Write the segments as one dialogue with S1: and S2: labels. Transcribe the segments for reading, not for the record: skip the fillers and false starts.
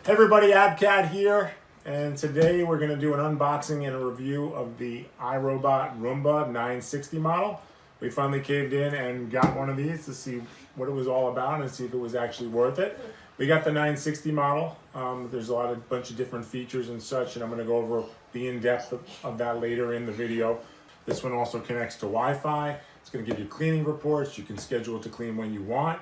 S1: Hey everybody, Abcat here, and today we're going to do an unboxing and a review of the iRobot Roomba 960 model. We finally caved in and got one of these to see what it was all about and see if it was actually worth it. We got the 960 model. There's a bunch of different features and such, and I'm going to go over the in-depth of that later in the video. This one also connects to Wi-Fi. It's going to give you cleaning reports. You can schedule it to clean when you want.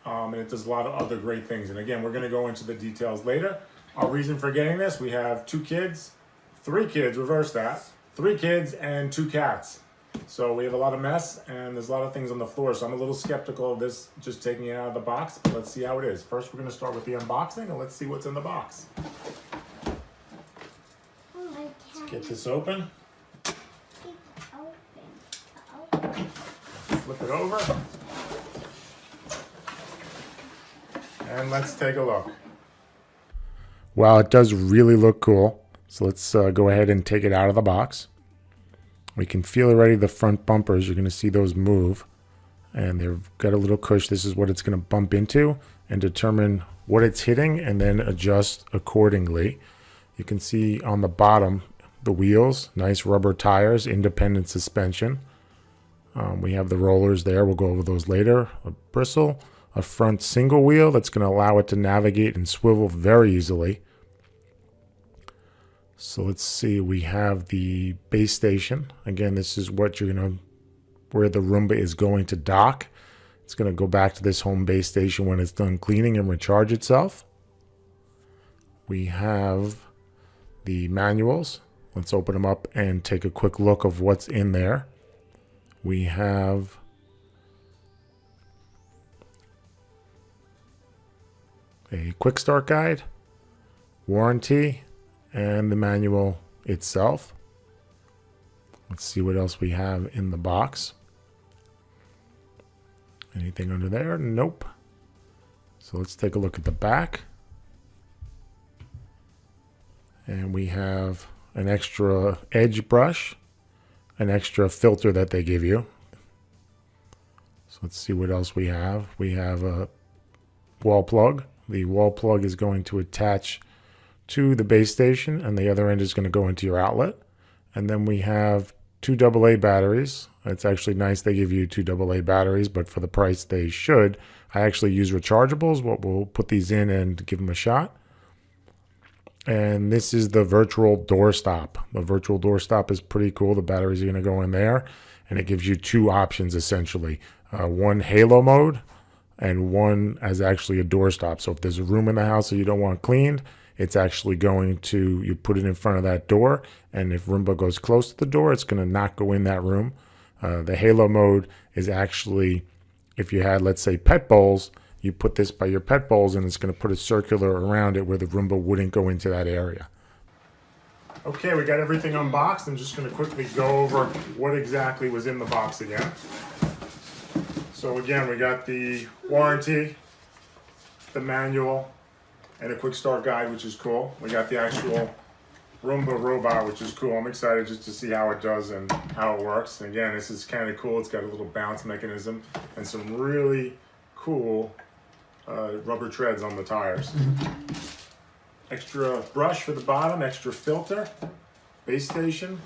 S1: And it does a lot of other great things. And again, we're going to go into the details later. Our reason for getting this, we have 3 kids, reverse that, 3 kids and 2 cats. So we have a lot of mess and there's a lot of things on the floor. So I'm a little skeptical of this just taking it out of the box, but let's see how it is. First, we're going to start with the unboxing and let's see what's in the box. Let's get this open. Flip it over. And let's take a look. Wow, it does really look cool. So let's go ahead and take it out of the box. We can feel already the front bumpers. You're going to see those move. And they've got a little cush. This is what it's going to bump into and determine what it's hitting and then adjust accordingly. You can see on the bottom the wheels, nice rubber tires, independent suspension. We have the rollers there. We'll go over those later. A bristle. A front single wheel that's going to allow it to navigate and swivel very easily. So let's see, we have the base station. Again, this is what where the Roomba is going to dock. It's going to go back to this home base station when it's done cleaning and recharge itself. We have the manuals. Let's open them up and take a quick look of what's in there. We have a quick start guide, warranty, and the manual itself. Let's see what else we have in the box. Anything under there? Nope. So let's take a look at the back. And we have an extra edge brush, an extra filter that they give you. So let's see what else we have. We have a wall plug. The wall plug is going to attach to the base station and the other end is going to go into your outlet. And then we have 2 AA batteries. It's actually nice they give you 2 AA batteries, but for the price they should. I actually use rechargeables, but we'll put these in and give them a shot. And this is the virtual door stop. The virtual door stop is pretty cool. The batteries are going to go in there and it gives you 2 options essentially. One halo mode and one as actually a doorstop. So if there's a room in the house that you don't want cleaned, it's actually going to, you put it in front of that door, and if Roomba goes close to the door, it's going to not go in that room. The halo mode is actually, if you had, let's say, pet bowls, you put this by your pet bowls and it's going to put a circular around it where the Roomba wouldn't go into that area. Okay, we got everything unboxed. I'm just going to quickly go over what exactly was in the box again. So again, we got the warranty, the manual, and a quick start guide, which is cool. We got the actual Roomba robot, which is cool. I'm excited just to see how it does and how it works. And again, this is kind of cool. It's got a little bounce mechanism and some really cool rubber treads on the tires. Extra brush for the bottom, extra filter, base station,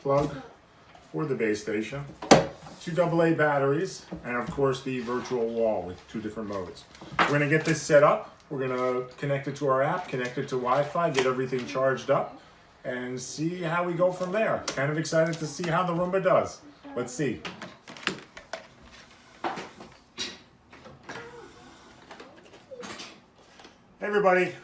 S1: plug for the base station. 2 AA batteries, and of course the virtual wall with 2 different modes. We're going to get this set up. We're going to connect it to our app, connect it to Wi-Fi, get everything charged up, and see how we go from there. Kind of excited to see how the Roomba does. Let's see. Hey everybody,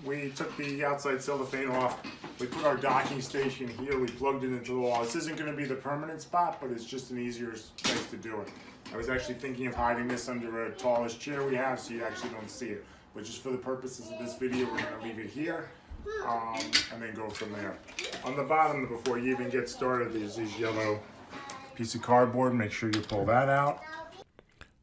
S1: we took the outside cellophane off. We put our docking station here, we plugged it into the wall. This isn't going to be the permanent spot, but it's just an easier place to do it. I was actually thinking of hiding this under a tallest chair we have so you actually don't see it. But just for the purposes of this video, we're going to leave it here and then go from there. On the bottom, before you even get started, there's this yellow piece of cardboard. Make sure you pull that out.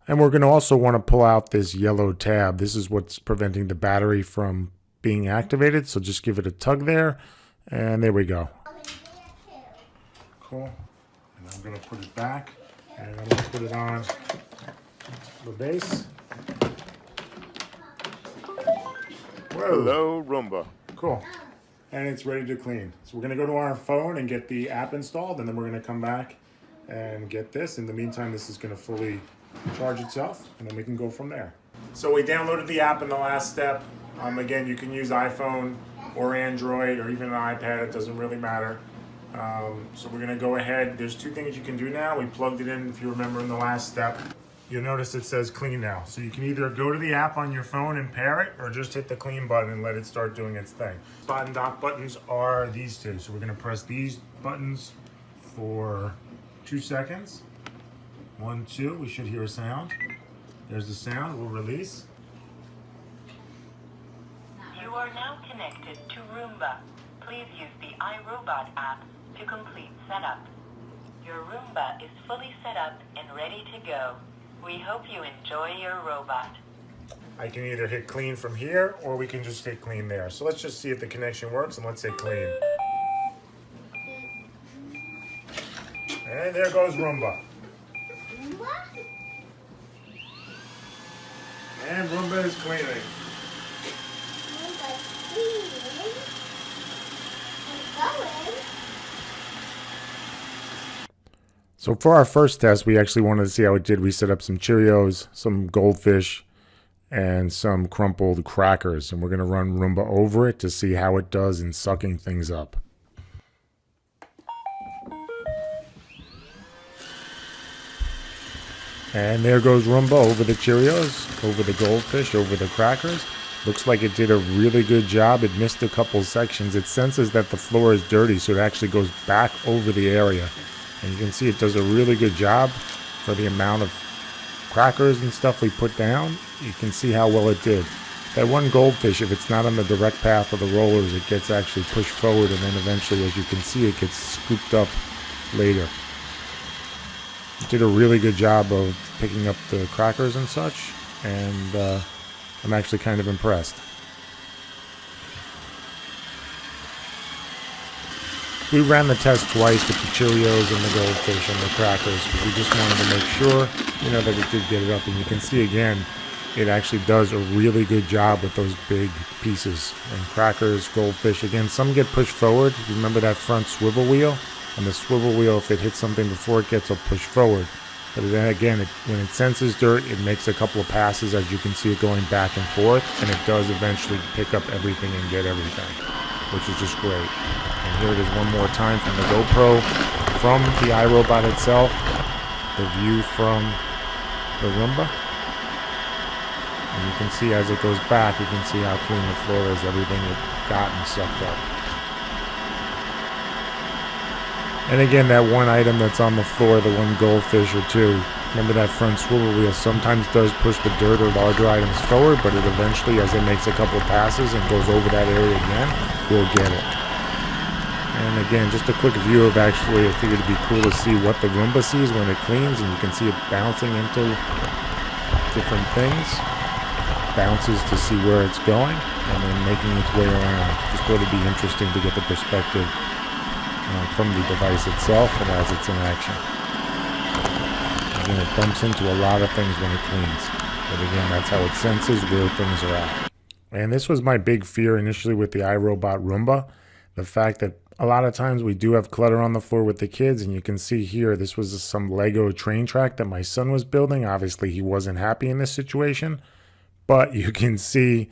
S1: And we're going to also want to pull out this yellow tab. This is what's preventing the battery from being activated. So just give it a tug there. And there we go. Cool. And I'm going to put it back. And I'm going to put it on the base.
S2: Hello, Roomba.
S1: Cool. And it's ready to clean. So we're going to go to our phone and get the app installed, and then we're going to come back and get this. In the meantime, this is going to fully charge itself, and then we can go from there. So we downloaded the app in the last step. Again, you can use iPhone or Android or even an iPad. It doesn't really matter. So we're going to go ahead. There's two things you can do now. We plugged it in, if you remember, in the last step. You'll notice it says clean now. So you can either go to the app on your phone and pair it, or just hit the clean button and let it start doing its thing. Spot and dock buttons are these two. So we're going to press these buttons for 2 seconds. 1, 2. We should hear a sound. There's the sound. We'll release.
S3: You are now connected to Roomba. Please use the iRobot app to complete setup. Your Roomba is fully set up and ready to go. We hope you enjoy your robot.
S1: I can either hit clean from here, or we can just hit clean there. So let's just see if the connection works, and let's hit clean. And there goes Roomba. And Roomba is cleaning. So for our first test, we actually wanted to see how it did. We set up some Cheerios, some goldfish, and some crumpled crackers. And we're going to run Roomba over it to see how it does in sucking things up. And there goes Roomba over the Cheerios, over the goldfish, over the crackers. Looks like it did a really good job. It missed a couple sections. It senses that the floor is dirty, so it actually goes back over the area. And you can see it does a really good job for the amount of crackers and stuff we put down. You can see how well it did. That one goldfish, if it's not on the direct path of the rollers, it gets actually pushed forward, and then eventually, as you can see, it gets scooped up later. It did a really good job of picking up the crackers and such, and I'm actually kind of impressed. We ran the test twice with the Cheerios and the goldfish and the crackers, because we just wanted to make sure, that it did get it up. And you can see again, it actually does a really good job with those big pieces. And crackers, goldfish, again, some get pushed forward. Remember that front swivel wheel? And the swivel wheel, if it hits something before it gets, will push forward. But then again, when it senses dirt, it makes a couple of passes, as you can see it going back and forth, and it does eventually pick up everything and get everything, which is just great. And here it is one more time from the GoPro, from the iRobot itself, the view from the Roomba. And you can see as it goes back, you can see how clean the floor is, everything it got and sucked up. And again, that one item that's on the floor, the one goldfish or two, remember that front swivel wheel sometimes does push the dirt or larger items forward, but it eventually, as it makes a couple passes and goes over that area again, will get it. And again, just a quick view of actually, I figured it'd be cool to see what the Roomba sees when it cleans, and you can see it bouncing into different things. Bounces to see where it's going, and then making its way around. Just thought it'd be interesting to get the perspective from the device itself and as it's in action. Again, it bumps into a lot of things when it cleans. But again, that's how it senses where things are at. And this was my big fear initially with the iRobot Roomba. The fact that a lot of times we do have clutter on the floor with the kids, and you can see here, this was some Lego train track that my son was building. Obviously, he wasn't happy in this situation, but you can see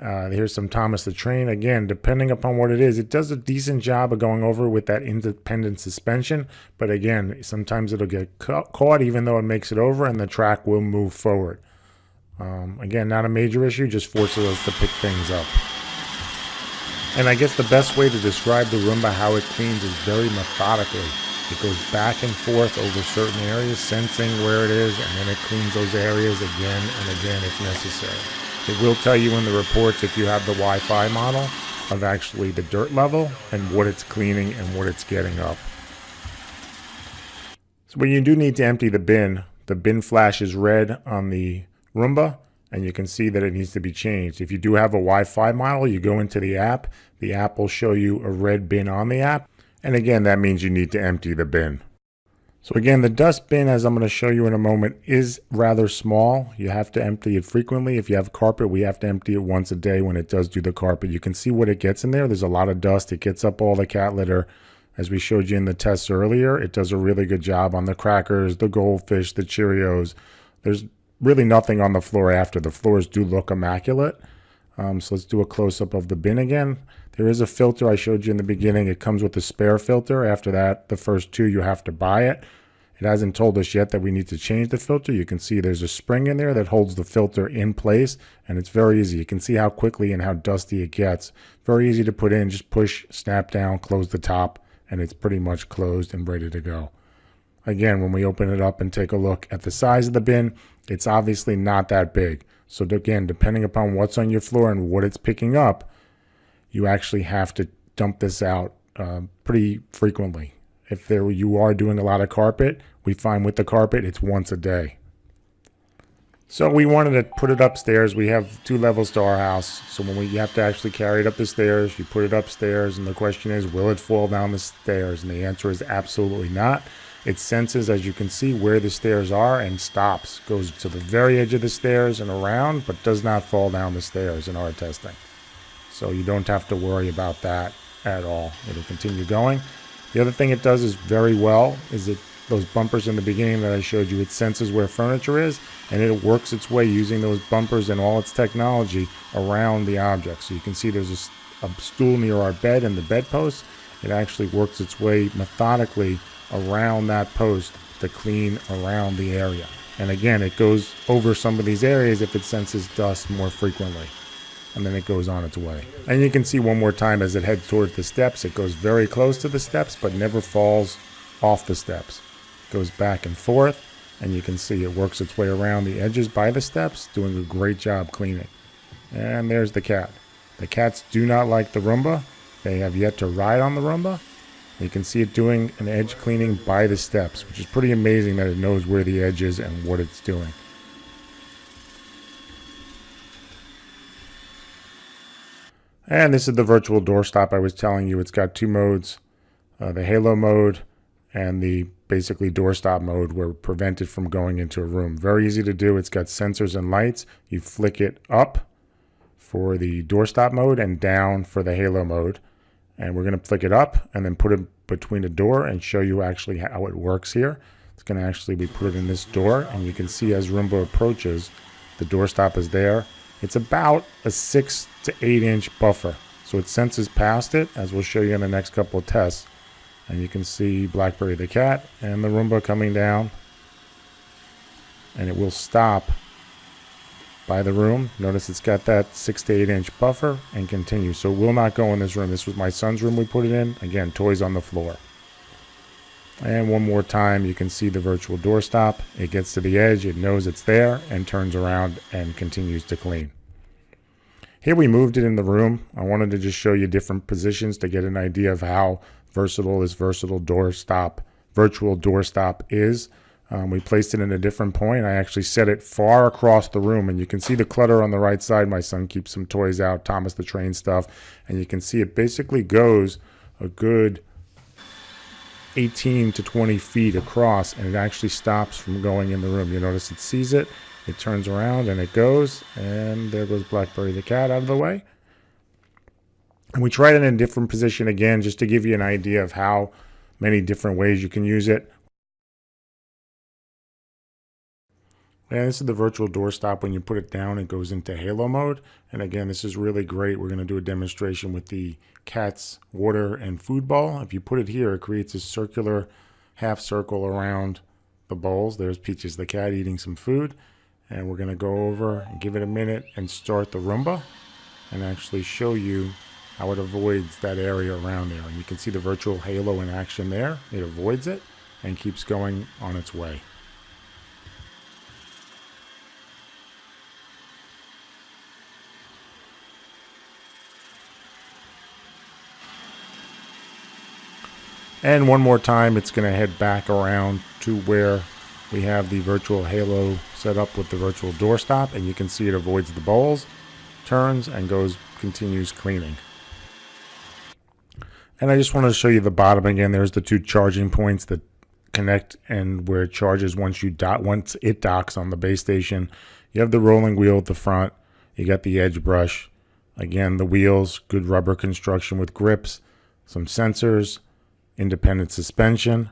S1: here's some Thomas the Train. Again, depending upon what it is, it does a decent job of going over with that independent suspension. But again, sometimes it'll get caught even though it makes it over, and the track will move forward. Again, not a major issue, just forces us to pick things up. And I guess the best way to describe the Roomba, how it cleans, is very methodically. It goes back and forth over certain areas, sensing where it is, and then it cleans those areas again and again if necessary. It will tell you in the reports, if you have the Wi-Fi model, of actually the dirt level and what it's cleaning and what it's getting up. So when you do need to empty the bin flashes red on the Roomba, and you can see that it needs to be changed. If you do have a Wi-Fi model, you go into the app will show you a red bin on the app, and again, that means you need to empty the bin. So again, the dust bin, as I'm going to show you in a moment, is rather small. You have to empty it frequently. If you have carpet, we have to empty it once a day when it does do the carpet. You can see what it gets in there. There's a lot of dust. It gets up all the cat litter. As we showed you in the tests earlier, it does a really good job on the crackers, the goldfish, the Cheerios. There's really nothing on the floor after. The floors do look immaculate. So let's do a close-up of the bin again. There is a filter I showed you in the beginning. It comes with a spare filter. After that, the first two, you have to buy it. It hasn't told us yet that we need to change the filter. You can see there's a spring in there that holds the filter in place, and it's very easy. You can see how quickly and how dusty it gets. Very easy to put in. Just push, snap down, close the top, and it's pretty much closed and ready to go. Again, when we open it up and take a look at the size of the bin, it's obviously not that big. So again, depending upon what's on your floor and what it's picking up, you actually have to dump this out pretty frequently. If you are doing a lot of carpet, we find with the carpet, it's once a day. So we wanted to put it upstairs. We have 2 levels to our house. So when you have to actually carry it up the stairs, you put it upstairs, and the question is, will it fall down the stairs? And the answer is absolutely not. It senses, as you can see, where the stairs are and stops. Goes to the very edge of the stairs and around, but does not fall down the stairs in our testing. So you don't have to worry about that at all. It'll continue going. The other thing it does is very well is those bumpers in the beginning that I showed you, it senses where furniture is, and it works its way using those bumpers and all its technology around the object. So you can see there's a stool near our bed and the bedpost. It actually works its way methodically around that post to clean around the area. And again, it goes over some of these areas if it senses dust more frequently. And then it goes on its way. And you can see one more time as it heads towards the steps, it goes very close to the steps, but never falls off the steps. It goes back and forth, and you can see it works its way around the edges by the steps, doing a great job cleaning. And there's the cat. The cats do not like the Roomba. They have yet to ride on the Roomba. You can see it doing an edge cleaning by the steps, which is pretty amazing that it knows where the edge is and what it's doing. And this is the virtual doorstop I was telling you. It's got 2 modes, the halo mode and the basically doorstop mode where it prevents it from going into a room. Very easy to do. It's got sensors and lights. You flick it up for the doorstop mode and down for the halo mode. And we're going to flick it up and then put it between the door and show you actually how it works here. It's going to actually be put in this door, and you can see as Roomba approaches, the doorstop is there. It's about a 6 to 8 inch buffer. So it senses past it, as we'll show you in the next couple of tests. And you can see Blackberry the cat and the Roomba coming down. And it will stop by the room. Notice it's got that 6 to 8 inch buffer and continue. So it will not go in this room. This was my son's room we put it in. Again, toys on the floor. And one more time, you can see the virtual doorstop. It gets to the edge, it knows it's there, and turns around and continues to clean. Here we moved it in the room. I wanted to just show you different positions to get an idea of how versatile this virtual doorstop is. We placed it in a different point. I actually set it far across the room, and you can see the clutter on the right side. My son keeps some toys out, Thomas the Train stuff, and you can see it basically goes a good 18 to 20 feet across, and it actually stops from going in the room. You notice it sees it, it turns around, and it goes, and there goes Blackberry the cat out of the way. And we tried it in a different position again, just to give you an idea of how many different ways you can use it. And this is the virtual doorstop. When you put it down, it goes into halo mode. And again, this is really great. We're going to do a demonstration with the cat's water and food bowl. If you put it here, it creates a circular half circle around the bowls. There's Peaches the cat eating some food. And we're going to go over and give it a minute and start the Roomba and actually show you how it avoids that area around there. And you can see the virtual halo in action there. It avoids it and keeps going on its way. And one more time, it's going to head back around to where we have the virtual halo set up with the virtual doorstop, and you can see it avoids the bowls, turns, and continues cleaning. And I just want to show you the bottom again. There's the 2 charging points that connect and where it charges once it docks on the base station. You have the rolling wheel at the front. You got the edge brush. Again, the wheels, good rubber construction with grips, some sensors, independent suspension.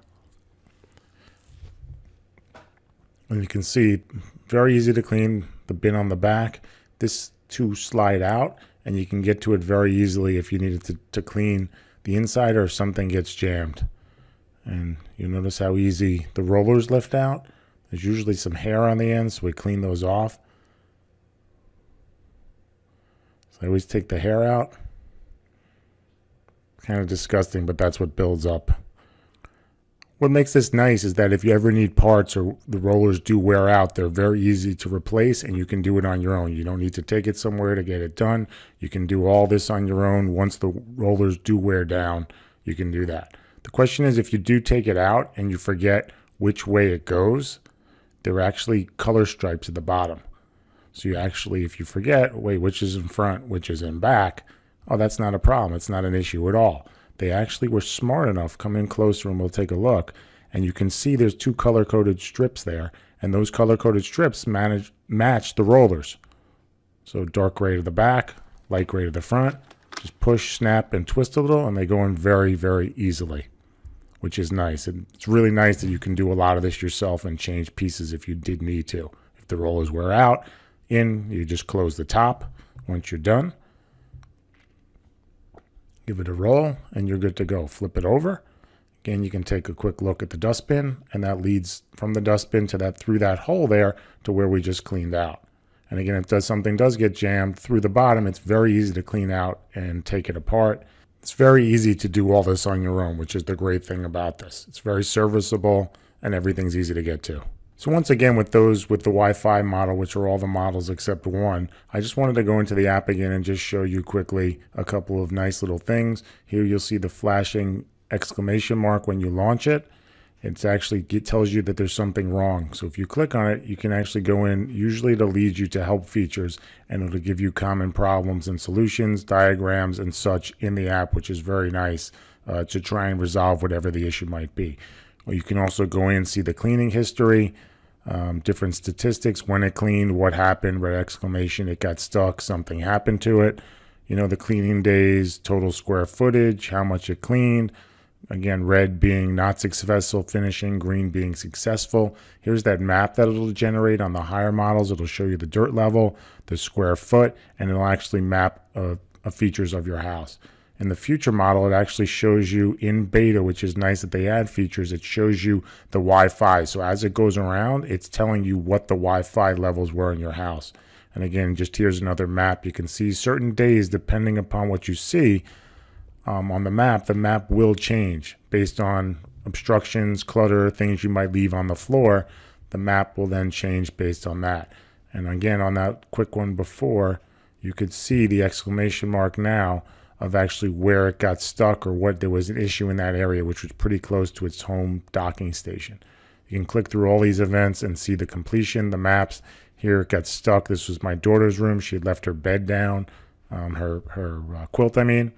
S1: And you can see, very easy to clean. The bin on the back. This two slide out, and you can get to it very easily if you needed to clean the inside or if something gets jammed. And you notice how easy the rollers lift out. There's usually some hair on the end, so we clean those off. So I always take the hair out. Kind of disgusting, but that's what builds up. What makes this nice is that if you ever need parts or the rollers do wear out, they're very easy to replace and you can do it on your own. You don't need to take it somewhere to get it done. You can do all this on your own. Once the rollers do wear down, you can do that. The question is, if you do take it out and you forget which way it goes, there are actually color stripes at the bottom. So you actually, if you forget, wait, which is in front, which is in back, oh, that's not a problem. It's not an issue at all. They actually were smart enough. Come in closer and we'll take a look. And you can see there's two color-coded strips there. And those color-coded strips match the rollers. So dark gray to the back, light gray to the front. Just push, snap, and twist a little, and they go in very, very easily, which is nice. And it's really nice that you can do a lot of this yourself and change pieces if you did need to. If the rollers wear out, you just close the top once you're done. Give it a roll, and you're good to go. Flip it over. Again, you can take a quick look at the dustbin, and that leads from the dustbin to through that hole there to where we just cleaned out. And again, if something does get jammed through the bottom, it's very easy to clean out and take it apart. It's very easy to do all this on your own, which is the great thing about this. It's very serviceable, and everything's easy to get to. So once again, with the Wi-Fi model, which are all the models except one, I just wanted to go into the app again and just show you quickly a couple of nice little things. Here you'll see the flashing exclamation mark when you launch it. It tells you that there's something wrong. So if you click on it, you can actually go in. Usually it'll lead you to help features, and it'll give you common problems and solutions, diagrams, and such in the app, which is very nice to try and resolve whatever the issue might be. Or you can also go in and see the cleaning history, different statistics, when it cleaned, what happened, red exclamation, it got stuck, something happened to it. You know, the cleaning days, total square footage, how much it cleaned. Again, red being not successful finishing, green being successful. Here's that map that it'll generate on the higher models. It'll show you the dirt level, the square foot, and it'll actually map features of your house. In the future model, it actually shows you in beta, which is nice that they add features. It shows you the Wi-Fi. So as it goes around, it's telling you what the Wi-Fi levels were in your house. And again, just here's another map. You can see certain days, depending upon what you see on the map will change based on obstructions, clutter, things you might leave on the floor. The map will then change based on that. And again, on that quick one before, you could see the exclamation mark now of actually where it got stuck or what there was an issue in that area, which was pretty close to its home docking station. You can click through all these events and see the completion, the maps. Here it got stuck. This was my daughter's room. She had left her bed down, her quilt, I mean.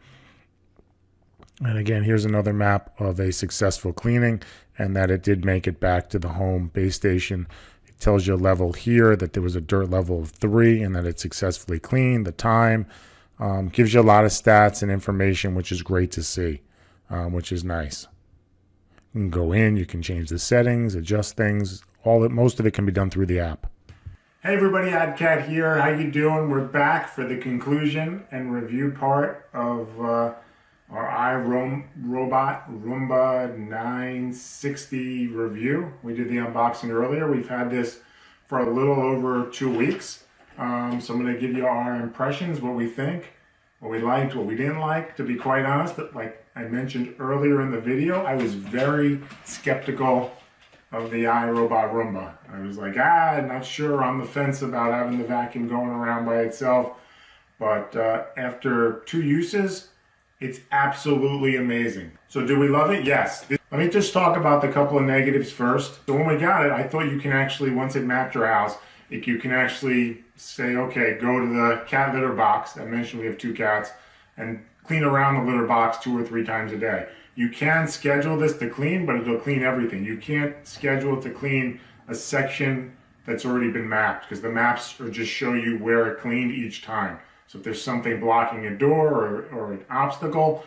S1: And again, here's another map of a successful cleaning and that it did make it back to the home base station. It tells you a level here that there was a dirt level of 3 and that it successfully cleaned, the time. Gives you a lot of stats and information, which is great to see, which is nice. You can go in, you can change the settings, adjust things. Most of it can be done through the app. Hey everybody, AdCat here. How you doing? We're back for the conclusion and review part of our iRobot Roomba 960 review. We did the unboxing earlier. We've had this for a little over 2 weeks. So I'm going to give you our impressions, what we think, what we liked, what we didn't like. To be quite honest, like I mentioned earlier in the video, I was very skeptical of the iRobot Roomba. I was like, not sure, on the fence about having the vacuum going around by itself. But after 2 uses, it's absolutely amazing. So do we love it? Yes. Let me just talk about the couple of negatives first. So when we got it, I thought you can actually, once it mapped your house, you can actually say, okay, go to the cat litter box. I mentioned we have 2 cats. and clean around the litter box 2 or 3 times a day. You can schedule this to clean, but it'll clean everything. You can't schedule it to clean a section that's already been mapped, because the maps are just show you where it cleaned each time. So if there's something blocking a door or an obstacle,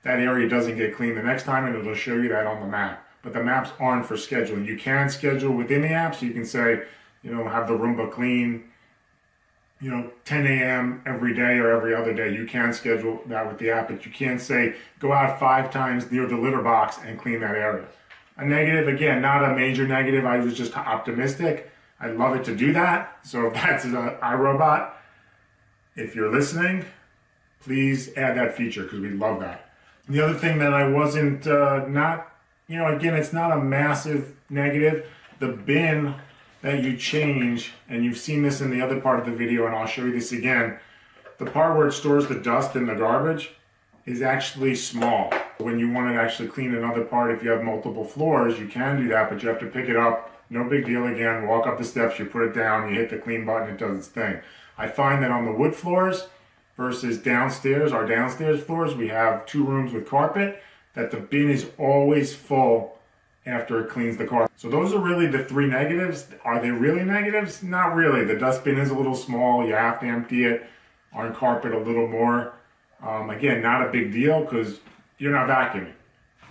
S1: that area doesn't get cleaned the next time, and it'll show you that on the map. But the maps aren't for scheduling. You can schedule within the app, so you can say, you know, have the Roomba clean, you know, 10 a.m. every day or every other day. You can schedule that with the app, but you can't say, go out 5 times near the litter box and clean that area. A negative, again, not a major negative. I was just optimistic. I'd love it to do that. So if that's an iRobot, if you're listening, please add that feature, because we love that. The other thing that I wasn't, you know, again, it's not a massive negative. The bin that you change, and you've seen this in the other part of the video, and I'll show you this again, the part where it stores the dust and the garbage is actually small. When you want to actually clean another part, if you have multiple floors, you can do that, but you have to pick it up. No big deal again. Walk up the steps, you put it down, you hit the clean button, it does its thing. I find that on the wood floors versus downstairs, our downstairs floors, we have 2 rooms with carpet, that the bin is always full after it cleans the carpet. So those are really the 3 negatives. Are they really negatives? Not really. The dustbin is a little small. You have to empty it. On carpet a little more. Again, not a big deal, because you're not vacuuming.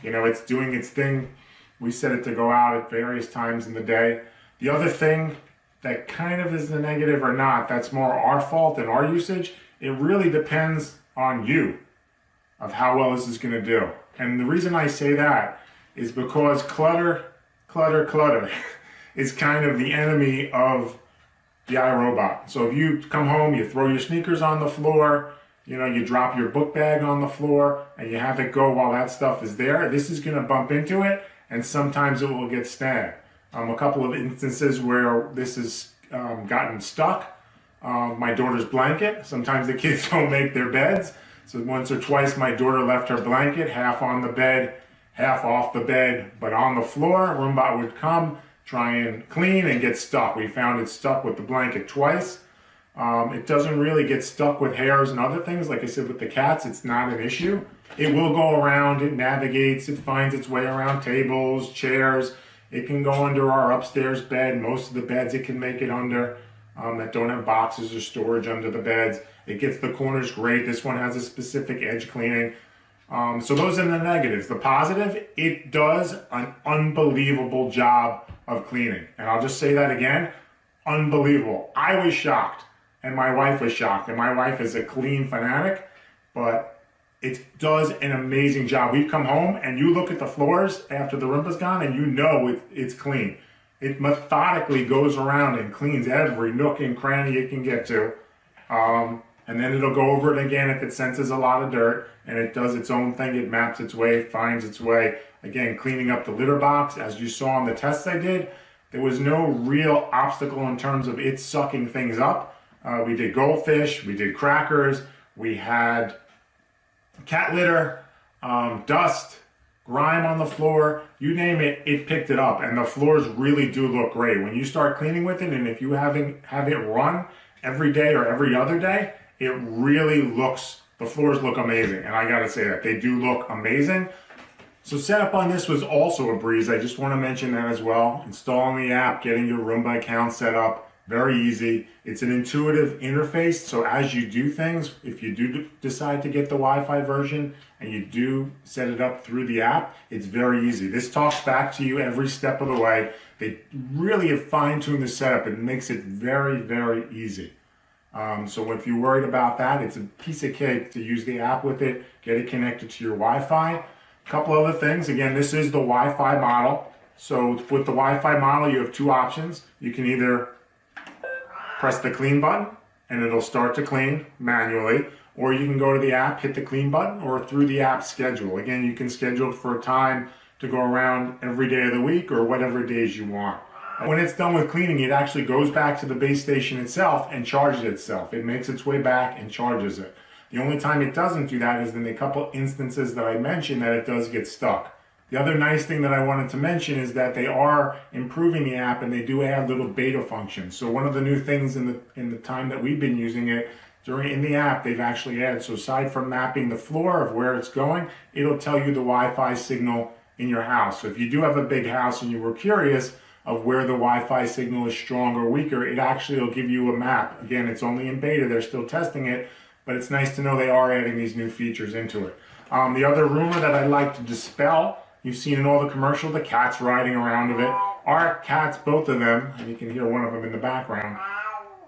S1: You know, it's doing its thing. We set it to go out at various times in the day. The other thing that kind of is the negative or not, that's more our fault and our usage. It really depends on you of how well this is going to do. And the reason I say that is because clutter is kind of the enemy of the iRobot. So if you come home, you throw your sneakers on the floor, you know, you drop your book bag on the floor, and you have it go while that stuff is there, this is going to bump into it, and sometimes it will get snagged. A couple of instances where this has gotten stuck. My daughter's blanket. Sometimes the kids don't make their beds. So once or twice my daughter left her blanket, half on the bed, half off the bed, but on the floor. Roomba would come, try and clean, and get stuck. We found it stuck with the blanket twice. It doesn't really get stuck with hairs and other things. Like I said, with the cats, it's not an issue. It will go around, it navigates, it finds its way around tables, chairs. It can go under our upstairs bed. Most of the beds it can make it under that don't have boxes or storage under the beds. It gets the corners great. This one has a specific edge cleaning. So those are the negatives. The positive, it does an unbelievable job of cleaning. And I'll just say that again, unbelievable. I was shocked, and my wife was shocked. And my wife is a clean fanatic, but it does an amazing job. We've come home, and you look at the floors after the Roomba's gone, and you know it's clean. It methodically goes around and cleans every nook and cranny it can get to. And then it'll go over it again if it senses a lot of dirt, and it does its own thing. It maps its way, finds its way. Again, cleaning up the litter box. As you saw on the tests I did, there was no real obstacle in terms of it sucking things up. We did goldfish, we did crackers, we had cat litter, dust, grime on the floor, you name it, it picked it up. And the floors really do look great. When you start cleaning with it, and if you have it run every day or every other day, it really looks, the floors look amazing. And I gotta say that, they do look amazing. So setup on this was also a breeze. I just wanna mention that as well. Installing the app, getting your Roomba account set up, very easy. It's an intuitive interface, so as you do things, if you do decide to get the Wi-Fi version and you do set it up through the app, it's very easy. This talks back to you every step of the way. They really have fine-tuned the setup. It makes it very, very easy. So if you're worried about that, it's a piece of cake to use the app with it, get it connected to your Wi-Fi. A couple other things. Again, this is the Wi-Fi model. So with the Wi-Fi model, you have 2 options. You can either press the clean button and it'll start to clean manually, or you can go to the app, hit the clean button, or through the app schedule. Again, you can schedule for a time to go around every day of the week or whatever days you want. When it's done with cleaning, it actually goes back to the base station itself and charges itself. It makes its way back and charges it. The only time it doesn't do that is in the couple instances that I mentioned that it does get stuck. The other nice thing that I wanted to mention is that they are improving the app, and they do add little beta functions. So one of the new things in the time that we've been using it, in the app, they've actually added, so aside from mapping the floor of where it's going, it'll tell you the Wi-Fi signal in your house. So if you do have a big house and you were curious of where the Wi-Fi signal is strong or weaker, it actually will give you a map. Again, it's only in beta, they're still testing it, but it's nice to know they are adding these new features into it. The other rumor that I'd like to dispel, you've seen in all the commercials, the cats riding around of it. Our cats, both of them, and you can hear one of them in the background,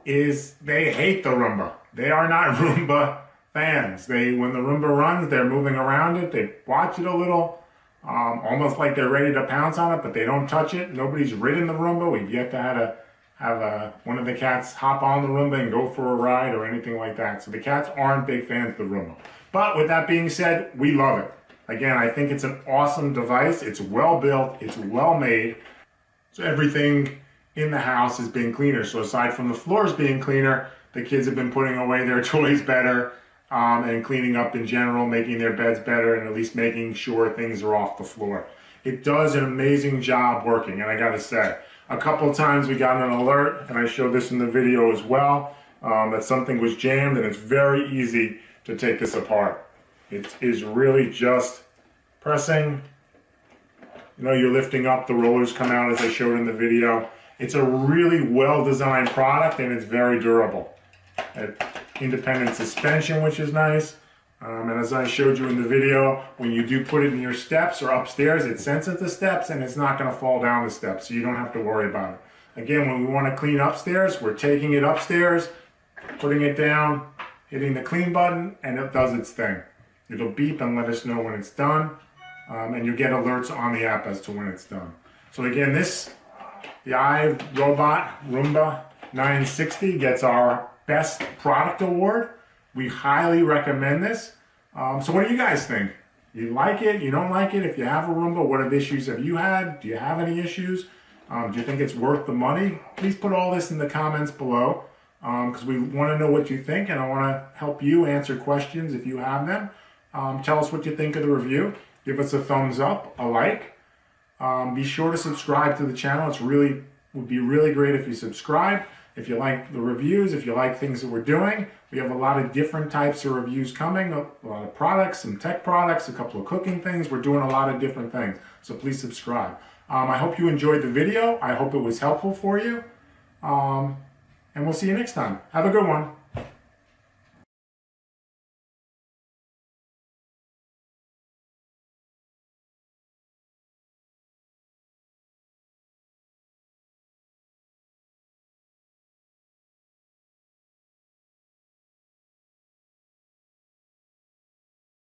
S1: is they hate the Roomba. They are not Roomba fans. When the Roomba runs, they're moving around it. They watch it a little, almost like they're ready to pounce on it, but they don't touch it. Nobody's ridden the Roomba. We've yet to have one of the cats hop on the Roomba and go for a ride or anything like that. So the cats aren't big fans of the Roomba. But with that being said, we love it. Again, I think it's an awesome device. It's well built. It's well made. So everything in the house has been cleaner. So aside from the floors being cleaner, the kids have been putting away their toys better and cleaning up in general, making their beds better, and at least making sure things are off the floor. It does an amazing job working, and I gotta say, a couple of times we got an alert, and I showed this in the video as well, that something was jammed, and it's very easy to take this apart. It is really just pressing. You know, you're lifting up, the rollers come out as I showed in the video. It's a really well-designed product, and it's very durable. Independent suspension, which is nice. And as I showed you in the video, when you do put it in your steps or upstairs, it senses the steps and it's not going to fall down the steps, so you don't have to worry about it. Again, when we want to clean upstairs, we're taking it upstairs, putting it down, hitting the clean button, and it does its thing. It'll beep and let us know when it's done, and you'll get alerts on the app as to when it's done. So again, the iRobot Roomba 960 gets our Best Product Award. We highly recommend this. So what do you guys think? You like it? You don't like it? If you have a Roomba, what issues have you had? Do you have any issues? Do you think it's worth the money? Please put all this in the comments below because we want to know what you think, and I want to help you answer questions if you have them. Tell us what you think of the review. Give us a thumbs up, a like. Be sure to subscribe to the channel. Would be really great if you subscribe. If you like the reviews, if you like things that we're doing, we have a lot of different types of reviews coming, a lot of products, some tech products, a couple of cooking things. We're doing a lot of different things, so please subscribe. I hope you enjoyed the video. I hope it was helpful for you, and we'll see you next time. Have a good one.